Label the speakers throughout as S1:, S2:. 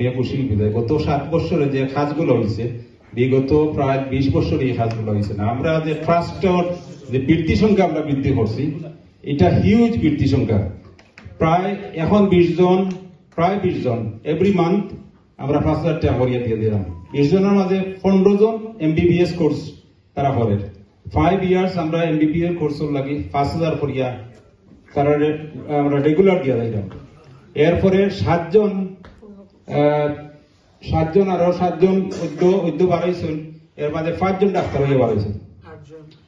S1: শুনিয়ে খুশি বিদায়। গত 7 বছরে যে কাজগুলো হয়েছে, বিগত প্রায় 20 বছর এই কাজগুলো হয়েছে না। আমরা যে ট্রাস্টের যে বৃদ্ধি সংখ্যা আমরা বৃদ্ধি করছি, এটা হিউজ বৃদ্ধি সংখ্যা। প্রায় এখন 20 জন এভরি মান্থ আমরা 5,000 টাকা করিয়া দিয়ে দিলাম। 20 জনের মাঝে 15 জন MBBS কোর্স তারা করে। 5 ইয়ার্স আমরা MBBS কোর্সের লাগি 5,000 করিয়া তারা আমরা রেগুলার দিয়ে দিলাম। এরপরে 7 জন আরো 7 জন অদ্য বাড়াইছেন। এর মাঝে 5 জন ডাক্তার হয়ে বাড়াইছেন।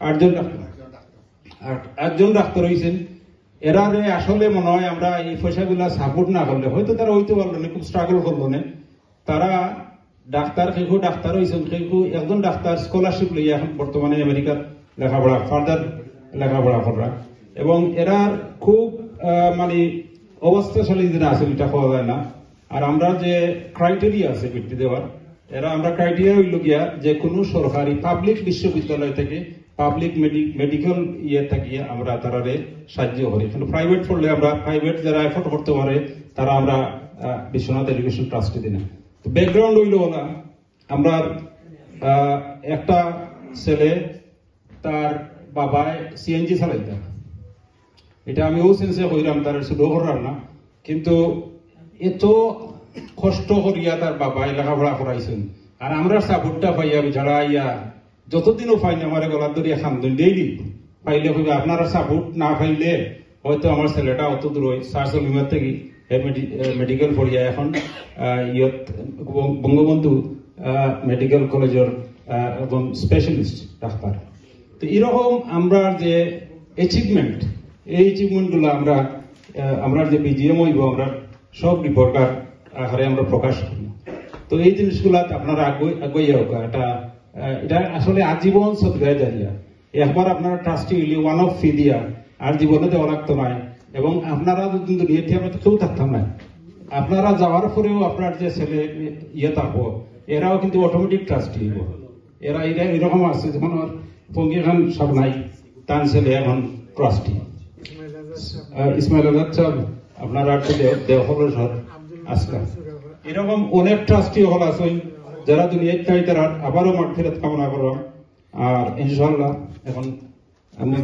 S1: 8 জন ডাক্তার হয়েছেন। এরা আসলে মনে হয় আমরা এই পয়সাগুলা সাপোর্ট না করলে হয়তো তারা হইতে পারলো না, খুব স্ট্রাগল করলো না। তারা ডাক্তার কেউ ডাক্তার হয়েছেন, কেউ একজন ডাক্তার স্কলারশিপ লইয়া এখন বর্তমানে আমেরিকার লেখাপড়া ফার্দার লেখাপড়া করা। এবং এরা খুব মানে অবস্থাশালী দিন আছে, এটা পাওয়া যায় না। আর আমরা যে ক্রাইটেরিয়া আছে বৃত্তি দেওয়ার, আমরা ক্রাইটেরিয়া হইল গিয়া যে কোনো সরকারি পাবলিক বিশ্ববিদ্যালয় থেকে পাবলিক মেডিকেল থাকিয়ে আমরা তারারে সাহায্য করি। কিন্তু প্রাইভেট পড়লে আমরা প্রাইভেট যারা এফোর্ড করতে পারে তারা আমরা বিশ্বনাথ এডুকেশন ট্রাস্টে দিই না। ব্যাকগ্রাউন্ড হইল না, আমরা একটা ছেলে তার বাবায় CNG চালাইতাম। এটা আমিও সেন্সে কইলাম, তার শুধু করার না, কিন্তু এত কষ্ট করিয়া তার বাবা লেখাপড়া করাইছেন। আর আমরা সাপোর্টটা পাইয়া যারা ইয়া যতদিনও পাইনি আমার গলার ধরিয়া খান্দন ডেইলি পাইলে কইবে আপনারা সাপোর্ট না পাইলে হয়তো আমার ছেলেটা অত দূর সার্সলিমার থেকে মেডিকেল পড়িয়া এখন বঙ্গবন্ধু মেডিকেল কলেজের এবং স্পেশালিস্ট ডাক্তার। তো এরকম আমরা যে অ্যাচিভমেন্ট, এই অ্যাচিভমেন্ট গুলো আমরা যে BGM হইব আমরা সব রিপোর্ট আকারে আমরা প্রকাশ করি। তো এই জিনিসগুলা আপনারা আগুয়ে হোক, এটা আসলে আজীবন সদগায় জারিয়া। একবার আপনারা ট্রাস্টি হইলে ওয়ান অফ ফি দিয়া আর জীবনে দেওয়া লাগতো না। এবং আপনারা কিন্তু নিয়ে আমরা তো কেউ থাকতাম না। আপনারা যাওয়ার পরেও আপনার যে ছেলে থাকবো, এরাও কিন্তু অটোমেটিক ট্রাস্টি হইব। এরা এরকম আছে, যখন পঙ্গি খান সব নাই, তার ছেলে এখন ট্রাস্টি। ইসমাইল আজাদ সাহেব আপনার দেওহলের সর আজকা এরকম অনেক ট্রাস্টি হল আছে যারা দুনিয়ায় চাই, তারা আবারও মাঠ ফেরত কামনা করলাম। আর ইনশাল্লাহ এখন আমি